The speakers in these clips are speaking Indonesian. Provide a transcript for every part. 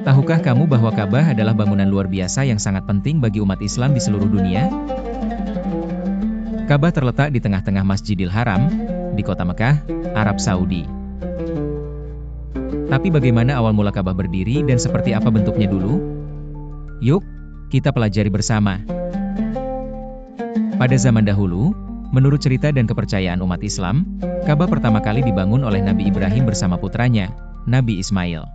Tahukah kamu bahwa Ka'bah adalah bangunan luar biasa yang sangat penting bagi umat Islam di seluruh dunia? Ka'bah terletak di tengah-tengah Masjidil Haram, di kota Mekah, Arab Saudi. Tapi bagaimana awal mula Ka'bah berdiri dan seperti apa bentuknya dulu? Yuk, kita pelajari bersama. Pada zaman dahulu, menurut cerita dan kepercayaan umat Islam, Ka'bah pertama kali dibangun oleh Nabi Ibrahim bersama putranya, Nabi Ismail.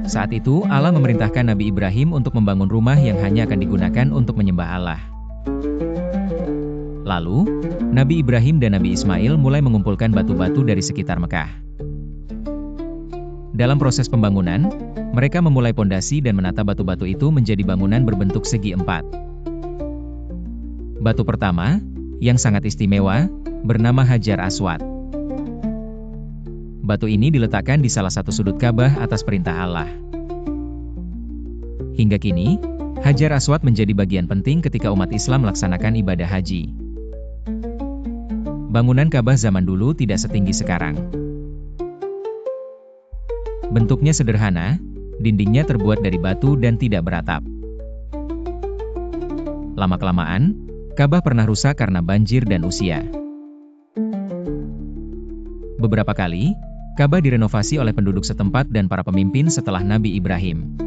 Saat itu, Allah memerintahkan Nabi Ibrahim untuk membangun rumah yang hanya akan digunakan untuk menyembah Allah. Lalu, Nabi Ibrahim dan Nabi Ismail mulai mengumpulkan batu-batu dari sekitar Mekah. Dalam proses pembangunan, mereka memulai pondasi dan menata batu-batu itu menjadi bangunan berbentuk segi empat. Batu pertama, yang sangat istimewa, bernama Hajar Aswad. Batu ini diletakkan di salah satu sudut Ka'bah atas perintah Allah. Hingga kini, Hajar Aswad menjadi bagian penting ketika umat Islam melaksanakan ibadah haji. Bangunan Ka'bah zaman dulu tidak setinggi sekarang. Bentuknya sederhana, dindingnya terbuat dari batu dan tidak beratap. Lama-kelamaan, Ka'bah pernah rusak karena banjir dan usia. Beberapa kali, Ka'bah direnovasi oleh penduduk setempat dan para pemimpin setelah Nabi Ibrahim.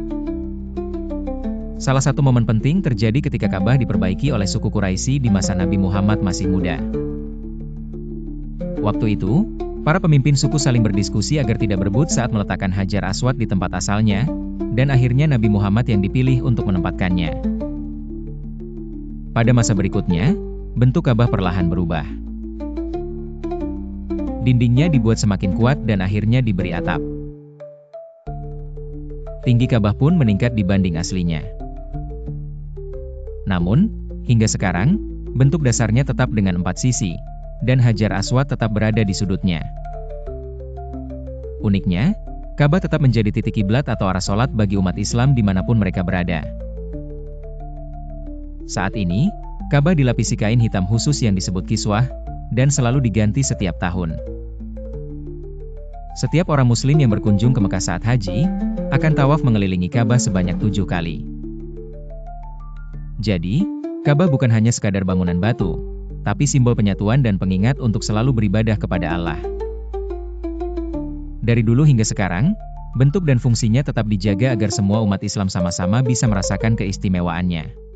Salah satu momen penting terjadi ketika Ka'bah diperbaiki oleh suku Quraisy di masa Nabi Muhammad masih muda. Waktu itu, para pemimpin suku saling berdiskusi agar tidak berebut saat meletakkan Hajar Aswad di tempat asalnya, dan akhirnya Nabi Muhammad yang dipilih untuk menempatkannya. Pada masa berikutnya, bentuk Ka'bah perlahan berubah. Dindingnya dibuat semakin kuat dan akhirnya diberi atap. Tinggi Ka'bah pun meningkat dibanding aslinya. Namun, hingga sekarang, bentuk dasarnya tetap dengan 4 sisi, dan Hajar Aswad tetap berada di sudutnya. Uniknya, Ka'bah tetap menjadi titik kiblat atau arah sholat bagi umat Islam dimanapun mereka berada. Saat ini, Ka'bah dilapisi kain hitam khusus yang disebut kiswah, dan selalu diganti setiap tahun. Setiap orang Muslim yang berkunjung ke Mekah saat haji, akan tawaf mengelilingi Ka'bah sebanyak 7 kali. Jadi, Ka'bah bukan hanya sekadar bangunan batu, tapi simbol penyatuan dan pengingat untuk selalu beribadah kepada Allah. Dari dulu hingga sekarang, bentuk dan fungsinya tetap dijaga agar semua umat Islam sama-sama bisa merasakan keistimewaannya.